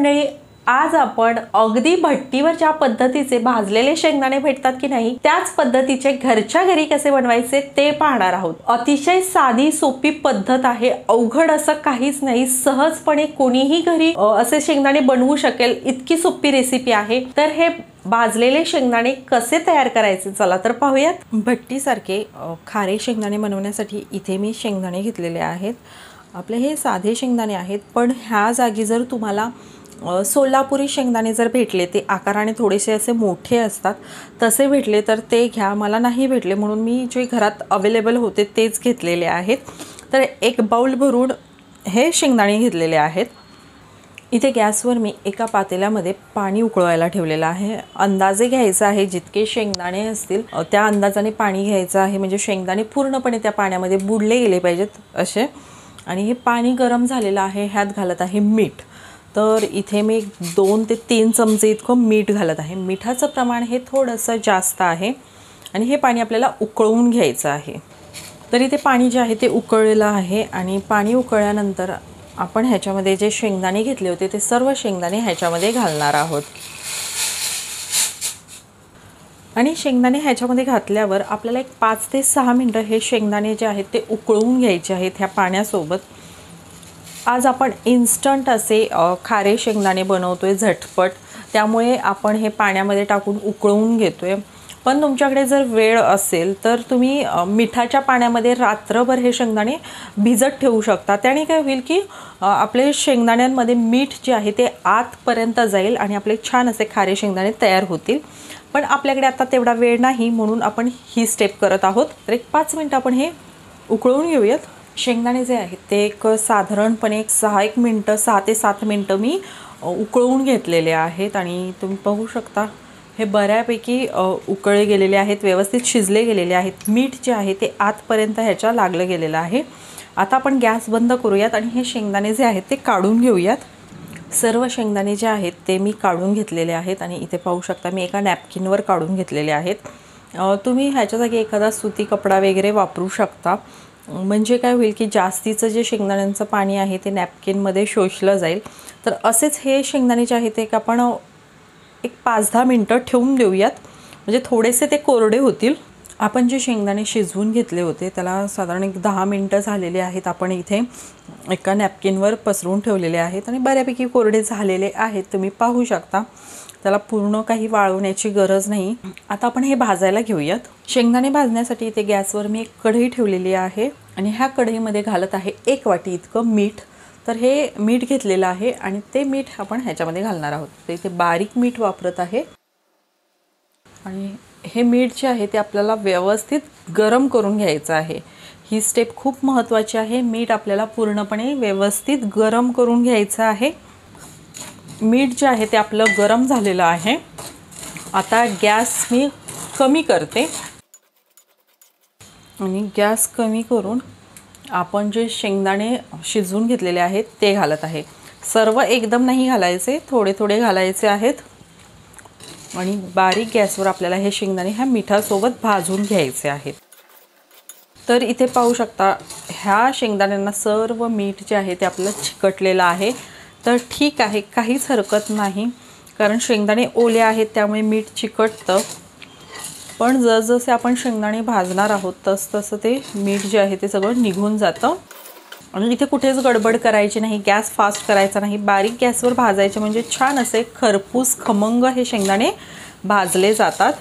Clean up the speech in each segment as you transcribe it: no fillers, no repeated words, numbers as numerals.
मंडळी, आज आपण अगदी भट्टीवर ज्या पद्धतीचे भाजलेले शेंगदाणे भेटतात की नाही त्याच पद्धतीचे घरच्या घरी कसे बनवायचे ते पाहणार आहोत। अतिशय साधी सोपी पद्धत आहे, अवघड असं काहीच नाही, सहजपणे कोणीही घरी असे शेंगदाणे बनवू शकेल इतकी सोपी रेसिपी आहे। तर हे भाजलेले शेंगदाणे कसे तयार करायचे चला तर पाहूयात। भट्टीसारखे खारे शेंगदाणे बनवण्यासाठी इथे मी शेंगदाणे घेतलेले आहेत। आपले हे साधे शेंगदाणे आहेत, पण ह्या जागी जर तुम्हाला सोलापुरी शेंगदाणे जर भेटले, ते आकाराने थोडेसे असे मोठे असतात, तसे भेटले तर ते घ्या। मला नाही भेटले म्हणून मी जे घरात अवेलेबल होते तेच घेतलेले आहेत। तर एक बाउल भरून हे शेंगदाणे घेतलेले आहेत। इथे गॅसवर मी एका पातेल्यामध्ये पाणी उकळवायला ठेवलेलं आहे। अंदाजे घ्यायचा आहे, जितके शेंगदाणे असतील त्या अंदाजाने पाणी घ्यायचं आहे, म्हणजे शेंगदाणे पूर्णपणे त्या पाण्यामध्ये बुडले गेले पाहिजेत असे। आणि हे पाणी गरम झालेलं आहे, ह्यात घालत आहे मीठ। तर इथे मी 2 ते 3 चमचे इतकं मीठ घालत आहे। मिठाचं प्रमाण हे थोडंसं जास्त आहे आणि हे पाणी आपल्याला उकळवून घ्यायचं आहे। तर इथे पाणी जे आहे ते उकळलेलं आहे आणि पाणी उकळल्यानंतर आपण ह्याच्यामध्ये जे शेंगदाणे घेतले होते ते सर्व शेंगदाणे ह्याच्यामध्ये घालणार आहोत। आणि शेंगदाणे ह्याच्यामध्ये घातल्यावर आपल्याला एक 5 ते 6 मिनिटं हे शेंगदाणे जे आहेत ते उकळवून घ्यायचे आहेत ह्या पाण्यासोबत। आज आपण इन्स्टंट असे खारे शेंगदाणे बनवतोय झटपट, त्यामुळे आपण हे पाण्यामध्ये टाकून उकळवून घेतोय। पण तुमच्याकडे जर वेळ असेल तर तुम्ही मिठाच्या पाण्यामध्ये रात्रभर हे शेंगदाणे भिजत ठेवू शकता। त्याने काय होईल की आपले शेंगदाण्यांमध्ये मीठ जे आहे ते आतपर्यंत जाईल आणि आपले छान असे खारे शेंगदाणे तयार होतील। पण आपल्याकडे आता तेवढा वेळ नाही म्हणून आपण ही स्टेप करत आहोत। तर एक 5 मिनिटं आपण हे उकळवून घेऊयात। शेंगदाणे जे आहेत ते साधारणपणे 6 मिनिटं 6 ते 7 मिनिटं मी उकळवून घेतलेले आहेत आणि तुम्ही पाहू शकता हे बऱ्यापैकी उकळले गेलेले आहेत, व्यवस्थित शिजले गेलेले आहेत। मीठ जे आहे ते आतपर्यंत ह्याच्या लागलं गेलेलं आहे। आता आपण गॅस बंद करूयात आणि हे शेंगदाणे जे आहेत ते काढून घेऊयात। सर्व शेंगदाणे जे आहेत ते मी काढून घेतलेले आहेत आणि इथे पाहू शकता मी एका नॅपकिनवर काढून घेतलेले आहेत। तुम्ही ह्याच्या जागी एखादा सुती कपडा वगैरे वापरू शकता, म्हणजे काय होईल की जास्तीचं जे शेंगदाण्यांचं पाणी आहे ते नॅपकिनमध्ये शोषलं जाईल। तर असेच हे शेंगदाणे जे आहेत ते आपण एक 5-10 मिनिटं ठेवून देऊयात, म्हणजे थोडेसे ते कोरडे होतील। आपण जे शेंगदाणे शिजवून घेतले होते त्याला साधारण एक 10 मिनिटं झालेले आहेत। आपण इथे एका नॅपकिनवर पसरून ठेवलेले आहेत आणि बऱ्यापैकी कोरडे झालेले आहेत, तुम्ही पाहू शकता। त्याला पूर्ण काही वाळवण्याची गरज नाही। आता आपण हे भाजायला घेऊयात। शेंगदाणे भाजण्यासाठी इथे गॅसवर मी एक कढई ठेवलेली आहे आणि ह्या कढईमध्ये घालत आहे 1 वाटी इतकं मीठ। तर हे मीठ घेतलेलं आहे आणि ते मीठ आपण ह्याच्यामध्ये घालणार आहोत। तर इथे बारीक मीठ वापरत आहे आणि हे मीठ जे आहे ते आपल्याला व्यवस्थित गरम करून घ्यायचं आहे। ही स्टेप खूप महत्त्वाची आहे। मीठ आपल्याला पूर्णपणे व्यवस्थित गरम करून घ्यायचं आहे। मीठ जे आहे ते आपलं गरम झालेलं आहे। आता गॅस मी कमी करते आणि गॅस कमी करून आपण जे शेंगदाणे शिजवून घेतलेले आहेत ते घालत आहे। सर्व एकदम नाही घालायचे, थोडे थोडे घालायचे आहेत आणि बारीक गॅसवर आपल्याला हे शेंगदाणे ह्या मिठासोबत भाजून घ्यायचे आहेत। तर इथे पाहू शकता ह्या शेंगदाण्यांना सर्व मीठ जे आहे ते आपलं चिकटलेलं आहे। तर ठीक आहे, काहीच हरकत नाही, कारण शेंगदाणे ओले आहेत त्यामुळे मीठ चिकटतं। पण जसजसे आपण शेंगदाणे भाजणार आहोत तसतसं ते मीठ जे आहे ते सगळं निघून जातं। आणि इथे कुठेच गडबड करायची नाही, गॅस फास्ट करायचा नाही, बारीक गॅसवर भाजायचे, म्हणजे छान असे खरपूस खमंग हे शेंगदाणे भाजले जातात।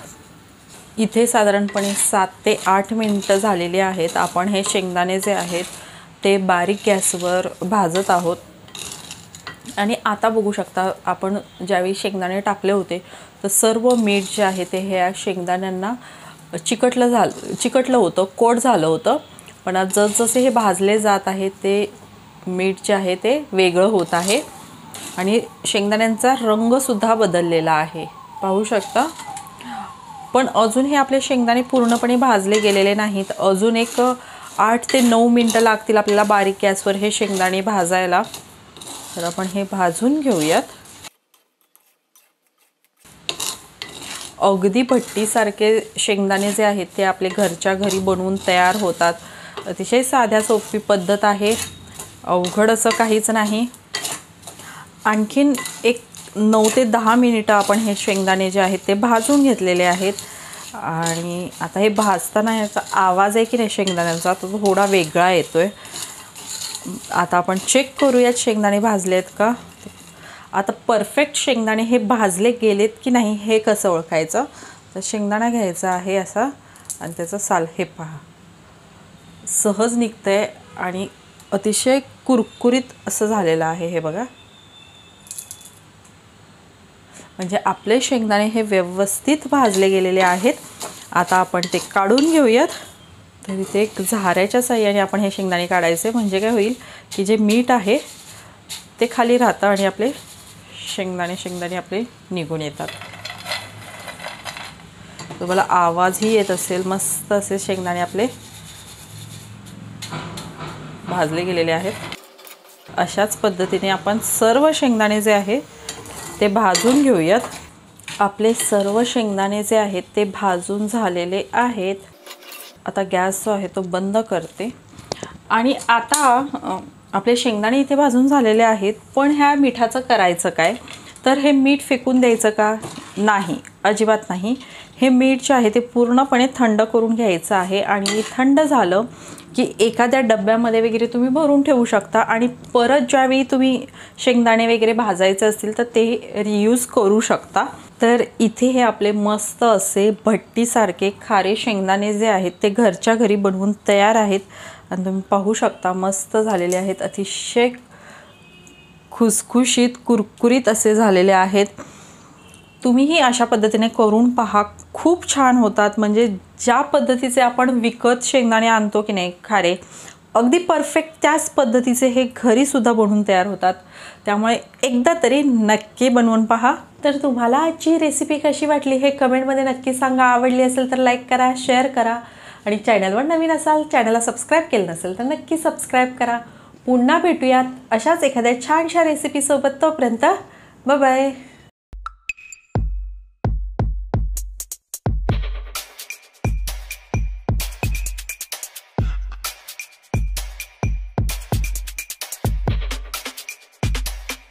इथे साधारणपणे 7 ते 8 मिनिटं झालेली आहेत। आपण हे शेंगदाणे जे आहेत ते बारीक गॅसवर भाजत आहोत आणि आता बघू शकता आपण ज्यावेळी शेंगदाणे टाकले होते तर सर्व मीठ जे आहे ते ह्या शेंगदाण्यांना चिकटलं होतं, कोट झालं होतं। पण जसजसे हे भाजले जात आहे ते मीठ जे आहे ते वेगळं होत आहे आणि शेंगदाण्यांचा रंगसुद्धा बदललेला आहे, पाहू शकता। पण अजून हे आपले शेंगदाणे पूर्णपणे भाजले गेलेले नाहीत, अजून एक 8 ते 9 मिनिटं लागतील आपल्याला बारीक गॅसवर हे शेंगदाणे भाजायला। तर आपण हे भाजून घेऊयात। अगदी भट्टीसारखे शेंगदाणे जे आहेत ते आपले घरच्या घरी बनवून तयार होतात। अतिशय साध्या सोपी पद्धत आहे, अवघड असं काहीच नाही। आणखीन एक 9 ते 10 मिनिटं आपण हे शेंगदाणे जे आहेत ते भाजून घेतलेले आहेत. आणि आता हे भाजताना याचा आवाज आहे की नाही शेंगदाण्यांचा तो थोडा वेगळा येतोय. आता आपण चेक करूयात शेंगदाणे भाजले आहेत का. आता परफेक्ट शेंगदाणे हे भाजले गेलेत की नाही हे कसं ओळखायचं. तर शेंगदाणा घ्यायचा आहे असा आणि त्याचं साल हे पहा सहज निघतंय आणि अतिशय कुरकुरीत असं झालेलं आहे हे बघा. म्हणजे आपले शेंगदाणे हे व्यवस्थित भाजले गेलेले आहेत. आता आपण ते काढून घेऊयात. तर इथे एक झाऱ्याच्या साहाय्याने आपण हे शेंगदाणे काढायचे म्हणजे काय होईल की जे मीठ आहे ते खाली राहतं आणि आपले शेंगदाणे आपले निघून येतात. तुम्हाला आवाजही येत असेल. मस्त असे शेंगदाणे आपले भाजले गेलेले आहेत. अशाच पद्धतीने आपण सर्व शेंगदाणे जे आहे ते भाजून घेऊयात. आपले सर्व शेंगदाणे जे आहेत ते भाजून झालेले आहेत. आता गॅस जो आहे तो बंद करते. आणि आता आपले शेंगदाणे इथे भाजून झालेले आहेत. पण ह्या मिठाचं करायचं काय. तर हे मीठ फेकून द्यायचं का. नाही, अजिबात नाही. हे मीठ जे आहे ते पूर्णपणे थंड करून घ्यायचं आहे. आणि थंड झालं की एखाद्या डब्यामध्ये वगैरे तुम्ही भरून ठेवू शकता. आणि परत ज्यावेळी तुम्ही शेंगदाणे वगैरे भाजायचे असतील तर ते रियूज करू शकता. तर इथे हे आपले मस्त असे भट्टीसारखे खारे शेंगदाणे जे आहेत ते घरच्या घरी बनवून तयार आहेत. आणि तुम्ही पाहू शकता मस्त झालेले आहेत. अतिशय खुसखुशीत कुरकुरीत असे झालेले आहेत. तुम्हीही अशा पद्धतीने करून पहा. खूप छान होतात. म्हणजे ज्या पद्धतीचे आपण विकत शेंगदाणे आणतो की नाही खारे अगदी परफेक्ट त्याच पद्धतीचे हे घरीसुद्धा बनवून तयार होतात. त्यामुळे एकदा तरी नक्की बनवून पहा. तर तुम्हाला आजची रेसिपी कशी वाटली हे कमेंटमध्ये नक्की सांगा. आवडली असेल तर लाईक करा, शेअर करा. आणि चॅनलवर नवीन असाल, चॅनलला सबस्क्राईब केलं नसेल तर नक्की सबस्क्राईब करा. पुन्हा भेटूयात अशाच एखाद्या छानशा रेसिपीसोबत. तोपर्यंत बाय बाय.